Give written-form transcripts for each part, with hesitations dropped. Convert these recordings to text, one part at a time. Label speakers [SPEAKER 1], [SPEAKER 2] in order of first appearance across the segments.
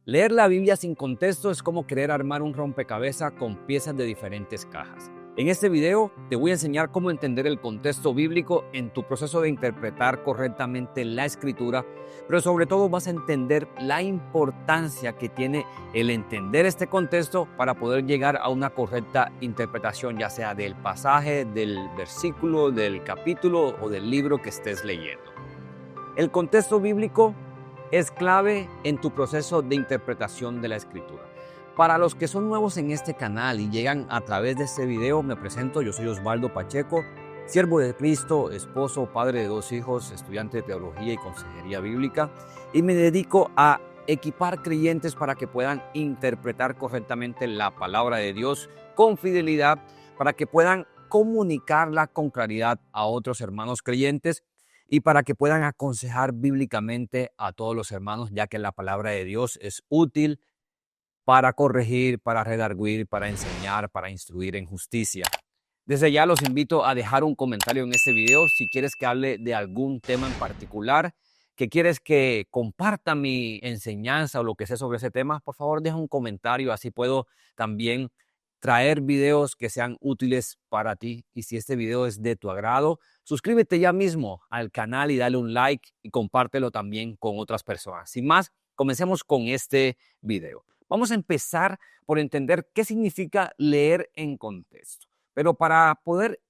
[SPEAKER 1] Leer la Biblia sin contexto es como querer armar un rompecabezas con piezas de diferentes cajas. En este video te voy a enseñar cómo entender el contexto bíblico en tu proceso de interpretar correctamente la escritura, pero sobre todo vas a entender la importancia que tiene el entender este contexto para poder llegar a una correcta interpretación, ya sea del pasaje, del versículo, del capítulo o del libro que estés leyendo. El contexto bíblico es clave en tu proceso de interpretación de la escritura. Para los que son nuevos en este canal y llegan a través de este video, me presento, yo soy Osvaldo Pacheco, siervo de Cristo, esposo, padre de 2 hijos, estudiante de teología y consejería bíblica, y me dedico a equipar creyentes para que puedan interpretar correctamente la palabra de Dios con fidelidad, para que puedan comunicarla con claridad a otros hermanos creyentes y para que puedan aconsejar bíblicamente a todos los hermanos, ya que la palabra de Dios es útil para corregir, para redarguir, para enseñar, para instruir en justicia. Desde ya los invito a dejar un comentario en este video si quieres que hable de algún tema en particular, que quieres que comparta mi enseñanza o lo que sé sobre ese tema. Por favor, deja un comentario, así puedo también traer videos que sean útiles para ti. Y si este video es de tu agrado, suscríbete ya mismo al canal y dale un like y compártelo también con otras personas. Sin más, comencemos con este video. Vamos a empezar por entender qué significa leer en contexto. Pero para poder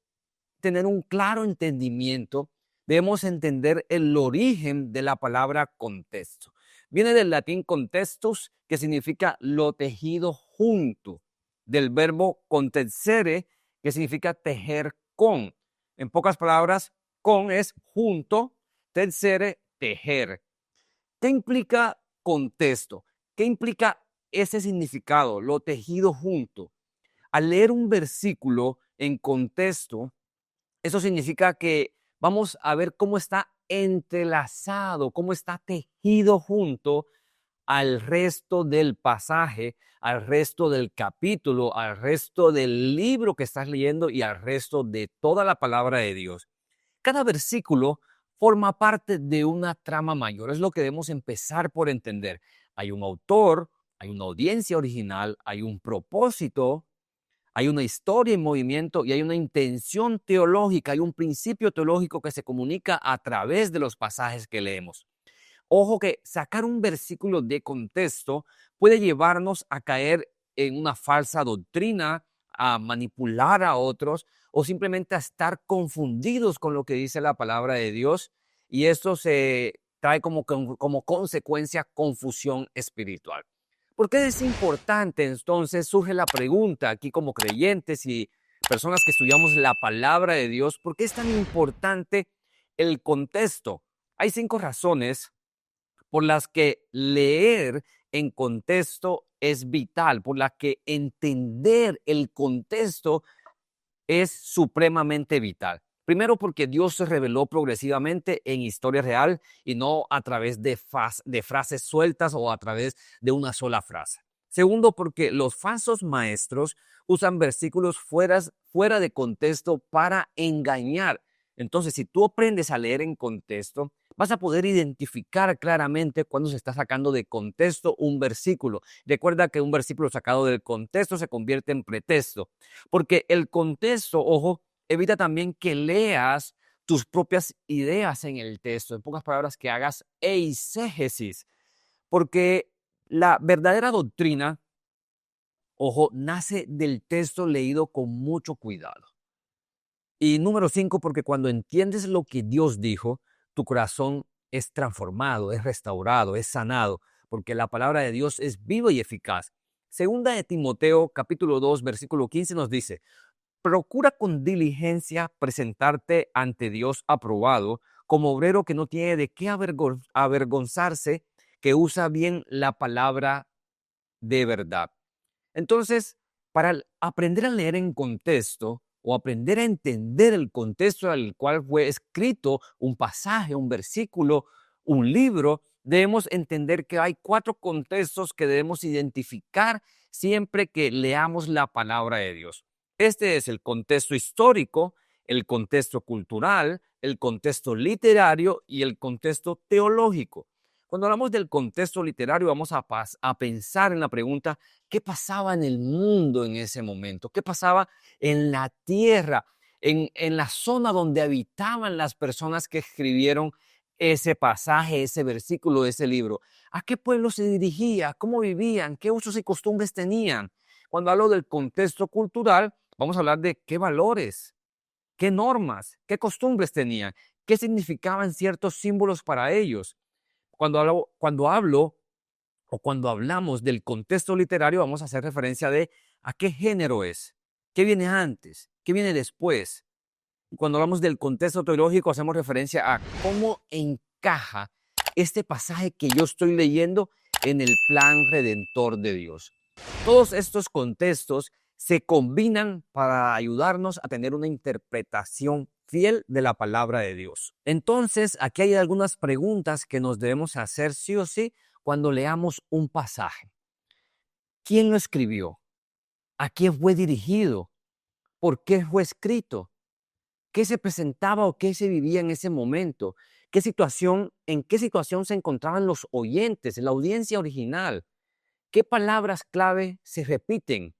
[SPEAKER 1] tener un claro entendimiento, debemos entender el origen de la palabra contexto. Viene del latín contextus, que significa lo tejido junto, del verbo contexere, que significa tejer con. En pocas palabras, con es junto, texere, tejer. ¿Qué implica contexto? ¿Qué implica ese significado, lo tejido junto? Al leer un versículo en contexto, eso significa que vamos a ver cómo está entrelazado, cómo está tejido junto al resto del pasaje, al resto del capítulo, al resto del libro que estás leyendo y al resto de toda la palabra de Dios. Cada versículo forma parte de una trama mayor. Es lo que debemos empezar por entender. Hay un autor, hay una audiencia original, hay un propósito, hay una historia en movimiento y hay una intención teológica, hay un principio teológico que se comunica a través de los pasajes que leemos. Ojo que sacar un versículo de contexto puede llevarnos a caer en una falsa doctrina, a manipular a otros o simplemente a estar confundidos con lo que dice la palabra de Dios, y esto se trae como consecuencia confusión espiritual. ¿Por qué es importante? Entonces surge la pregunta aquí como creyentes y personas que estudiamos la palabra de Dios, ¿por qué es tan importante el contexto? Hay 5 razones por las que leer en contexto es vital, por las que entender el contexto es supremamente vital. Primero, porque Dios se reveló progresivamente en historia real y no a través de frases sueltas o a través de una sola frase. Segundo, porque los falsos maestros usan versículos fuera de contexto para engañar. Entonces, si tú aprendes a leer en contexto, vas a poder identificar claramente cuando se está sacando de contexto un versículo. Recuerda que un versículo sacado del contexto se convierte en pretexto, porque el contexto, ojo, evita también que leas tus propias ideas en el texto. En pocas palabras, que hagas eisegesis, porque la verdadera doctrina, ojo, nace del texto leído con mucho cuidado. Y número 5, porque cuando entiendes lo que Dios dijo, tu corazón es transformado, es restaurado, es sanado, porque la palabra de Dios es viva y eficaz. Segunda de Timoteo, capítulo 2, versículo 15 nos dice: procura con diligencia presentarte ante Dios aprobado, como obrero que no tiene de qué avergonzarse, que usa bien la palabra de verdad. Entonces, para aprender a leer en contexto o aprender a entender el contexto al cual fue escrito un pasaje, un versículo, un libro, debemos entender que hay 4 contextos que debemos identificar siempre que leamos la palabra de Dios. Este es el contexto histórico, el contexto cultural, el contexto literario y el contexto teológico. Cuando hablamos del contexto literario, vamos a pensar en la pregunta, ¿qué pasaba en el mundo en ese momento? ¿Qué pasaba en la tierra, en la zona donde habitaban las personas que escribieron ese pasaje, ese versículo, ese libro? ¿A qué pueblo se dirigía? ¿Cómo vivían? ¿Qué usos y costumbres tenían? Cuando hablo del contexto cultural, vamos a hablar de qué valores, qué normas, qué costumbres tenían, qué significaban ciertos símbolos para ellos. Cuando hablo o cuando hablamos del contexto literario, vamos a hacer referencia de a qué género es, qué viene antes, qué viene después. Cuando hablamos del contexto teológico, hacemos referencia a cómo encaja este pasaje que yo estoy leyendo en el plan redentor de Dios. Todos estos contextos se combinan para ayudarnos a tener una interpretación fiel de la palabra de Dios. Entonces, aquí hay algunas preguntas que nos debemos hacer sí o sí cuando leamos un pasaje. ¿Quién lo escribió? ¿A quién fue dirigido? ¿Por qué fue escrito? ¿Qué se presentaba o qué se vivía en ese momento? ¿En qué situación se encontraban los oyentes, la audiencia original? ¿Qué palabras clave se repiten?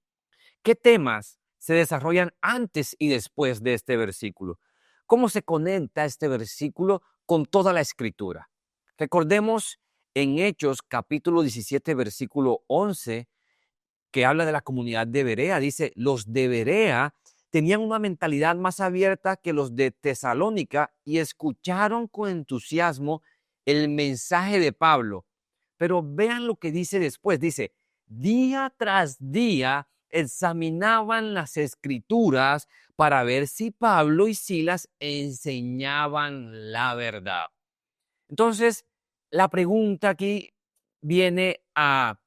[SPEAKER 1] ¿Qué temas se desarrollan antes y después de este versículo? ¿Cómo se conecta este versículo con toda la escritura? Recordemos en Hechos capítulo 17, versículo 11, que habla de la comunidad de Berea. Dice, los de Berea tenían una mentalidad más abierta que los de Tesalónica y escucharon con entusiasmo el mensaje de Pablo. Pero vean lo que dice después. Dice, día tras día examinaban las escrituras para ver si Pablo y Silas enseñaban la verdad. Entonces, la pregunta aquí viene a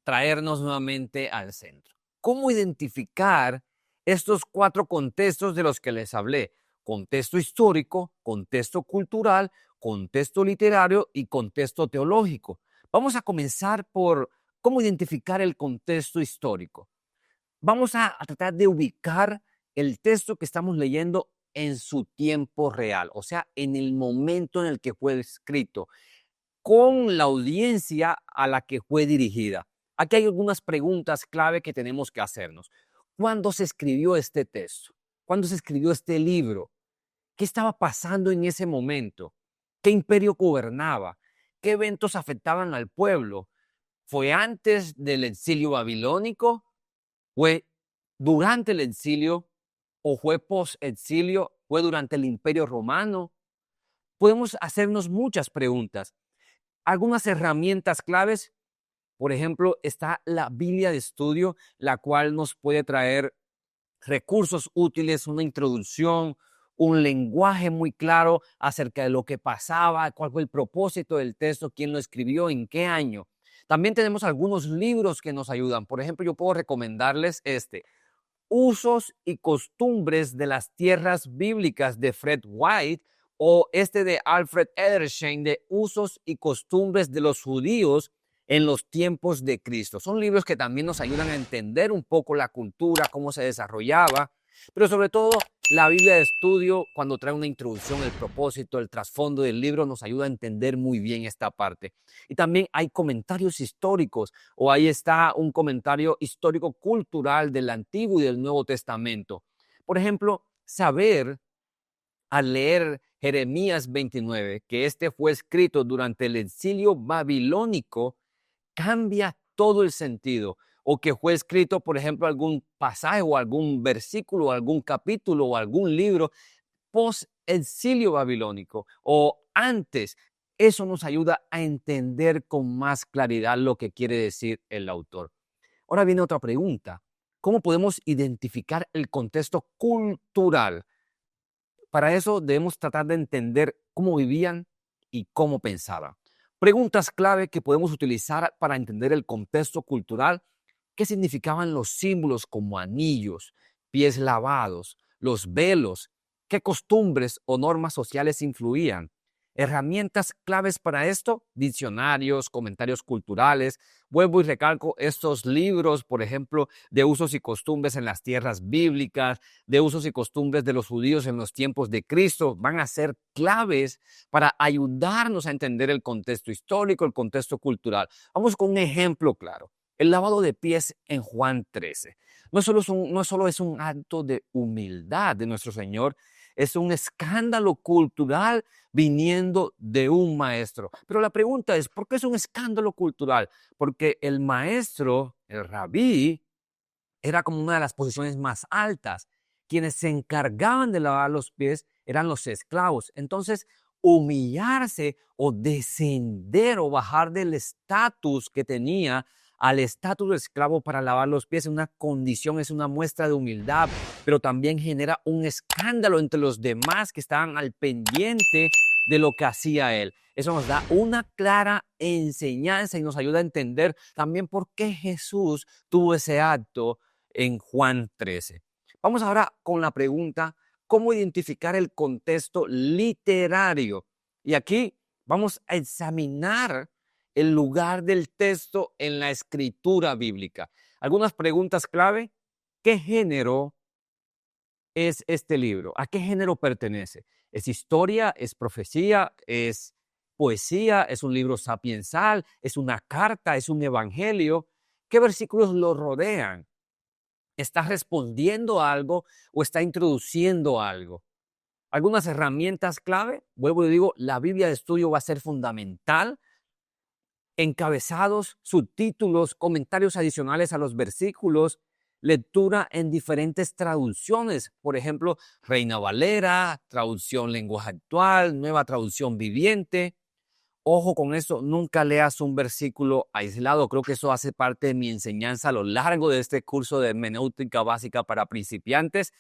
[SPEAKER 1] traernos nuevamente al centro. ¿Cómo identificar estos cuatro contextos de los que les hablé? Contexto histórico, contexto cultural, contexto literario y contexto teológico. Vamos a comenzar por cómo identificar el contexto histórico. Vamos a tratar de ubicar el texto que estamos leyendo en su tiempo real, o sea, en el momento en el que fue escrito, con la audiencia a la que fue dirigida. Aquí hay algunas preguntas clave que tenemos que hacernos. ¿Cuándo se escribió este texto? ¿Cuándo se escribió este libro? ¿Qué estaba pasando en ese momento? ¿Qué imperio gobernaba? ¿Qué eventos afectaban al pueblo? ¿Fue antes del exilio babilónico? ¿Fue durante el exilio? ¿O fue post-exilio? ¿Fue durante el imperio romano? Podemos hacernos muchas preguntas. Algunas herramientas claves, por ejemplo, está la Biblia de estudio, la cual nos puede traer recursos útiles, una introducción, un lenguaje muy claro acerca de lo que pasaba, cuál fue el propósito del texto, quién lo escribió, en qué año. También tenemos algunos libros que nos ayudan. Por ejemplo, yo puedo recomendarles Usos y costumbres de las tierras bíblicas, de Fred White, o de Alfred Edersheim, de Usos y costumbres de los judíos en los tiempos de Cristo. Son libros que también nos ayudan a entender un poco la cultura, cómo se desarrollaba, pero sobre todo la Biblia de estudio, cuando trae una introducción, el propósito, el trasfondo del libro, nos ayuda a entender muy bien esta parte. Y también hay comentarios históricos, o ahí está un comentario histórico cultural del Antiguo y del Nuevo Testamento. Por ejemplo, saber al leer Jeremías 29, que fue escrito durante el exilio babilónico, cambia todo el sentido. O que fue escrito, por ejemplo, algún pasaje o algún versículo, o algún capítulo o algún libro post-exilio babilónico o antes. Eso nos ayuda a entender con más claridad lo que quiere decir el autor. Ahora viene otra pregunta. ¿Cómo podemos identificar el contexto cultural? Para eso debemos tratar de entender cómo vivían y cómo pensaban. Preguntas clave que podemos utilizar para entender el contexto cultural. ¿Qué significaban los símbolos como anillos, pies lavados, los velos? ¿Qué costumbres o normas sociales influían? Herramientas claves para esto, diccionarios, comentarios culturales. Vuelvo y recalco estos libros, por ejemplo, de usos y costumbres en las tierras bíblicas, de usos y costumbres de los judíos en los tiempos de Cristo, van a ser claves para ayudarnos a entender el contexto histórico, el contexto cultural. Vamos con un ejemplo claro. El lavado de pies en Juan 13. No solo es un acto de humildad de nuestro Señor, es un escándalo cultural viniendo de un maestro. Pero la pregunta es, ¿por qué es un escándalo cultural? Porque el maestro, el rabí, era como una de las posiciones más altas. Quienes se encargaban de lavar los pies eran los esclavos. Entonces, humillarse o descender o bajar del estatus que tenía al estatus de esclavo para lavar los pies es una condición, es una muestra de humildad, pero también genera un escándalo entre los demás que estaban al pendiente de lo que hacía él. Eso nos da una clara enseñanza y nos ayuda a entender también por qué Jesús tuvo ese acto en Juan 13. Vamos ahora con la pregunta, ¿cómo identificar el contexto literario? Y aquí vamos a examinar el lugar del texto en la escritura bíblica. Algunas preguntas clave. ¿Qué género es este libro? ¿A qué género pertenece? ¿Es historia? ¿Es profecía? ¿Es poesía? ¿Es un libro sapiensal? ¿Es una carta? ¿Es un evangelio? ¿Qué versículos lo rodean? ¿Está respondiendo a algo o está introduciendo algo? Algunas herramientas clave. Vuelvo y digo, la Biblia de estudio va a ser fundamental. Encabezados, subtítulos, comentarios adicionales a los versículos, lectura en diferentes traducciones, por ejemplo, Reina Valera, traducción lenguaje actual, nueva traducción viviente. Ojo con eso, nunca leas un versículo aislado. Creo que eso hace parte de mi enseñanza a lo largo de este curso de hermenéutica básica para principiantes.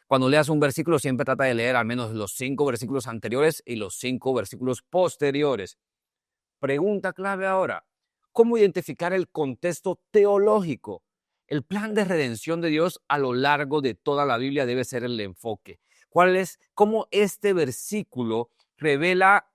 [SPEAKER 1] Cuando leas un versículo, siempre trata de leer al menos los 5 versículos anteriores y los 5 versículos posteriores. Pregunta clave ahora, ¿cómo identificar el contexto teológico? El plan de redención de Dios a lo largo de toda la Biblia debe ser el enfoque. ¿Cómo este versículo revela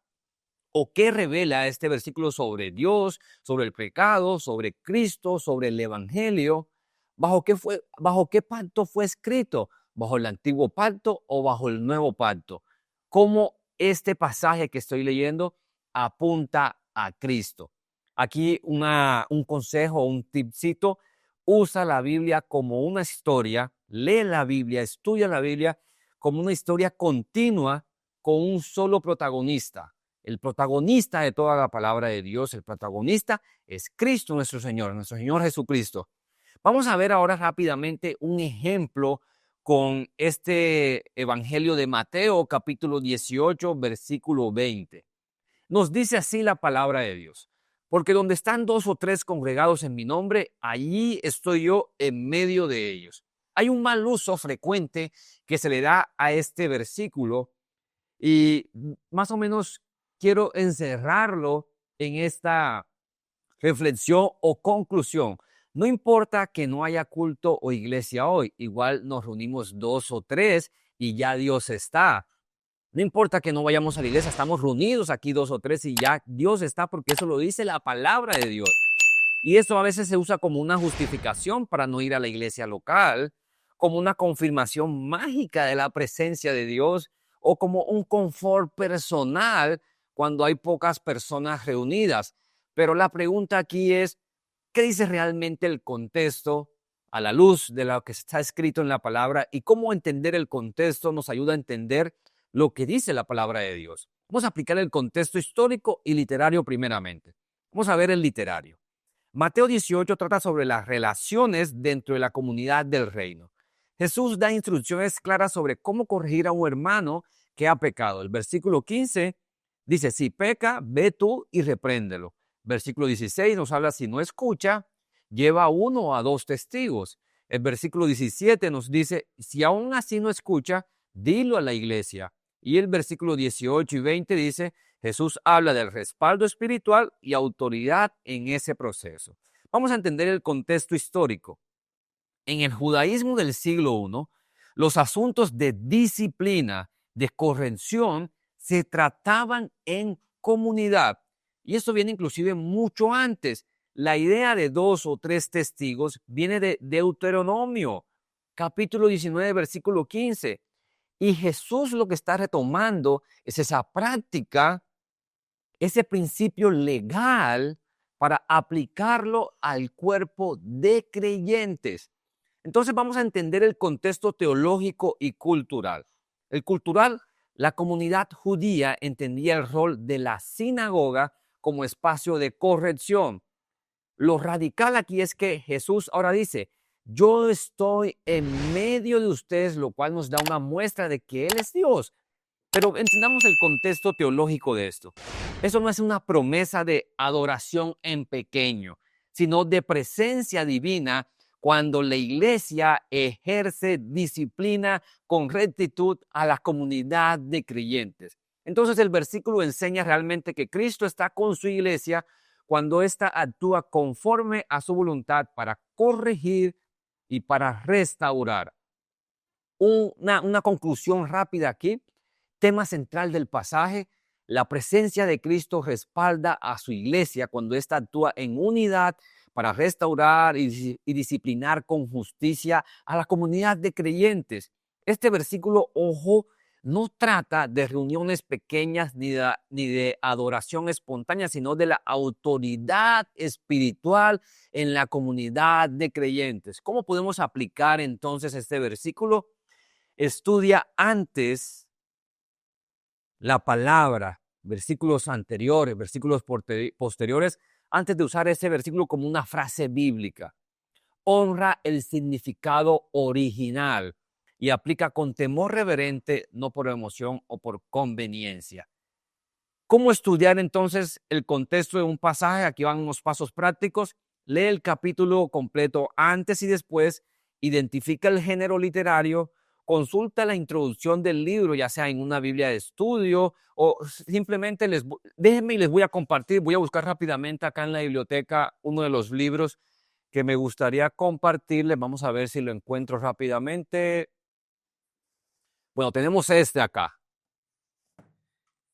[SPEAKER 1] o qué revela este versículo sobre Dios, sobre el pecado, sobre Cristo, sobre el evangelio? ¿Bajo qué pacto fue escrito? ¿Bajo el antiguo pacto o bajo el nuevo pacto? ¿Cómo este pasaje que estoy leyendo apunta a Cristo? Aquí un consejo, un tipcito: usa la Biblia como una historia, lee la Biblia, estudia la Biblia como una historia continua con un solo protagonista. El protagonista de toda la palabra de Dios, el protagonista es Cristo nuestro Señor Jesucristo. Vamos a ver ahora rápidamente un ejemplo con este Evangelio de Mateo, capítulo 18, versículo 20. Nos dice así la palabra de Dios: porque donde están 2 o 3 congregados en mi nombre, allí estoy yo en medio de ellos. Hay un mal uso frecuente que se le da a este versículo y más o menos quiero encerrarlo en esta reflexión o conclusión. No importa que no haya culto o iglesia hoy, igual nos reunimos 2 o 3 y ya Dios está. No importa que no vayamos a la iglesia, estamos reunidos aquí 2 o 3 y ya Dios está, porque eso lo dice la palabra de Dios. Y eso a veces se usa como una justificación para no ir a la iglesia local, como una confirmación mágica de la presencia de Dios o como un confort personal cuando hay pocas personas reunidas. Pero la pregunta aquí es, ¿qué dice realmente el contexto a la luz de lo que está escrito en la palabra? Y cómo entender el contexto nos ayuda a entender lo que dice la palabra de Dios. Vamos a aplicar el contexto histórico y literario primeramente. Vamos a ver el literario. Mateo 18 trata sobre las relaciones dentro de la comunidad del reino. Jesús da instrucciones claras sobre cómo corregir a un hermano que ha pecado. El versículo 15 dice: si peca, ve tú y repréndelo. Versículo 16 nos habla: si no escucha, lleva a 1 o a 2 testigos. El versículo 17 nos dice: si aún así no escucha, dilo a la iglesia. Y el versículo 18 y 20 dice: Jesús habla del respaldo espiritual y autoridad en ese proceso. Vamos a entender el contexto histórico. En el judaísmo del siglo I, los asuntos de disciplina, de corrección, se trataban en comunidad. Y esto viene inclusive mucho antes. La idea de 2 o 3 testigos viene de Deuteronomio, capítulo 19, versículo 15. Y Jesús lo que está retomando es esa práctica, ese principio legal para aplicarlo al cuerpo de creyentes. Entonces vamos a entender el contexto teológico y cultural. El cultural, la comunidad judía entendía el rol de la sinagoga como espacio de corrección. Lo radical aquí es que Jesús ahora dice, yo estoy en medio de ustedes, lo cual nos da una muestra de que Él es Dios. Pero entendamos el contexto teológico de esto. Eso no es una promesa de adoración en pequeño, sino de presencia divina cuando la iglesia ejerce disciplina con rectitud a la comunidad de creyentes. Entonces el versículo enseña realmente que Cristo está con su iglesia cuando ésta actúa conforme a su voluntad para corregir y para restaurar. Una conclusión rápida aquí. Tema central del pasaje, la presencia de Cristo respalda a su iglesia cuando ésta actúa en unidad para restaurar y disciplinar con justicia a la comunidad de creyentes. Este versículo, ojo, no trata de reuniones pequeñas ni de adoración espontánea, sino de la autoridad espiritual en la comunidad de creyentes. ¿Cómo podemos aplicar entonces este versículo? Estudia antes la palabra, versículos anteriores, versículos posteriores, antes de usar ese versículo como una frase bíblica. Honra el significado original y aplica con temor reverente, no por emoción o por conveniencia. ¿Cómo estudiar entonces el contexto de un pasaje? Aquí van unos pasos prácticos. Lee el capítulo completo antes y después, identifica el género literario, consulta la introducción del libro, ya sea en una Biblia de estudio o simplemente déjenme y les voy a compartir, voy a buscar rápidamente acá en la biblioteca uno de los libros que me gustaría compartirles. Vamos a ver si lo encuentro rápidamente. Bueno, tenemos este acá.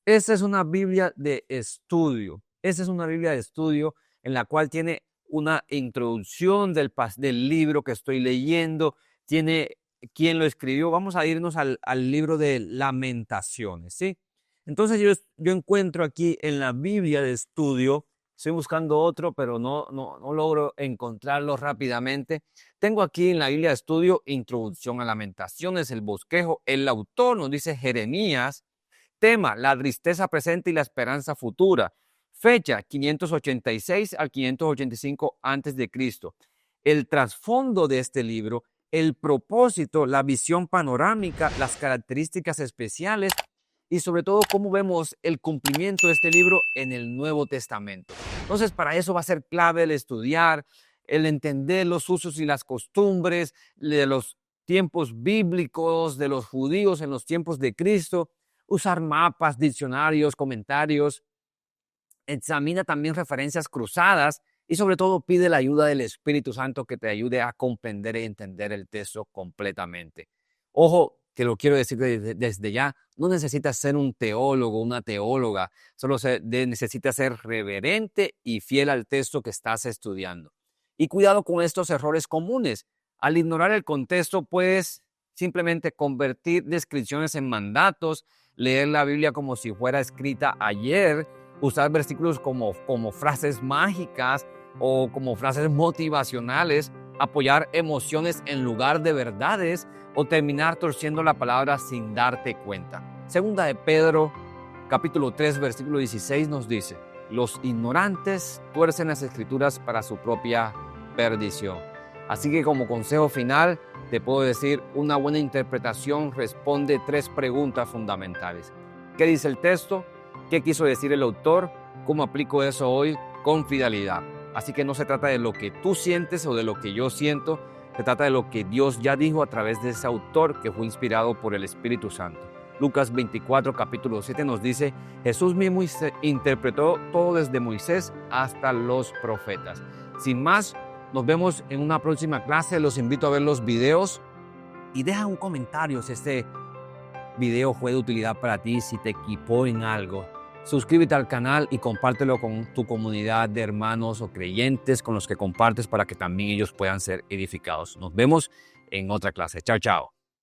[SPEAKER 1] Esta es una Biblia de estudio. Esta es una Biblia de estudio en la cual tiene una introducción del libro que estoy leyendo, tiene quién lo escribió. Vamos a irnos al libro de Lamentaciones, ¿sí? Entonces yo encuentro aquí en la Biblia de estudio, estoy buscando otro, pero no logro encontrarlo rápidamente. Tengo aquí en la Biblia de estudio Introducción a Lamentaciones, el bosquejo. El autor nos dice Jeremías. Tema, la tristeza presente y la esperanza futura. Fecha, 586 al 585 a.C. El trasfondo de este libro, el propósito, la visión panorámica, las características especiales y sobre todo cómo vemos el cumplimiento de este libro en el Nuevo Testamento. Entonces, para eso va a ser clave el estudiar, el entender los usos y las costumbres de los tiempos bíblicos, de los judíos en los tiempos de Cristo, usar mapas, diccionarios, comentarios. Examina también referencias cruzadas y sobre todo pide la ayuda del Espíritu Santo que te ayude a comprender y entender el texto completamente. Ojo, que lo quiero decir desde ya, no necesitas ser un teólogo, una teóloga, solo necesitas ser reverente y fiel al texto que estás estudiando. Y cuidado con estos errores comunes. Al ignorar el contexto, puedes simplemente convertir descripciones en mandatos, leer la Biblia como si fuera escrita ayer, usar versículos como frases mágicas o como frases motivacionales, apoyar emociones en lugar de verdades o terminar torciendo la palabra sin darte cuenta. Segunda de Pedro, capítulo 3, versículo 16 nos dice, los ignorantes tuercen las escrituras para su propia perdición. Así que como consejo final, te puedo decir, una buena interpretación responde 3 preguntas fundamentales. ¿Qué dice el texto? ¿Qué quiso decir el autor? ¿Cómo aplico eso hoy? Con fidelidad. Así que no se trata de lo que tú sientes o de lo que yo siento, se trata de lo que Dios ya dijo a través de ese autor que fue inspirado por el Espíritu Santo. Lucas 24, capítulo 7 nos dice, Jesús mismo interpretó todo desde Moisés hasta los profetas. Sin más, nos vemos en una próxima clase. Los invito a ver los videos y deja un comentario si este video fue de utilidad para ti, si te equipó en algo, suscríbete al canal y compártelo con tu comunidad de hermanos o creyentes con los que compartes para que también ellos puedan ser edificados. Nos vemos en otra clase. Chao, chao.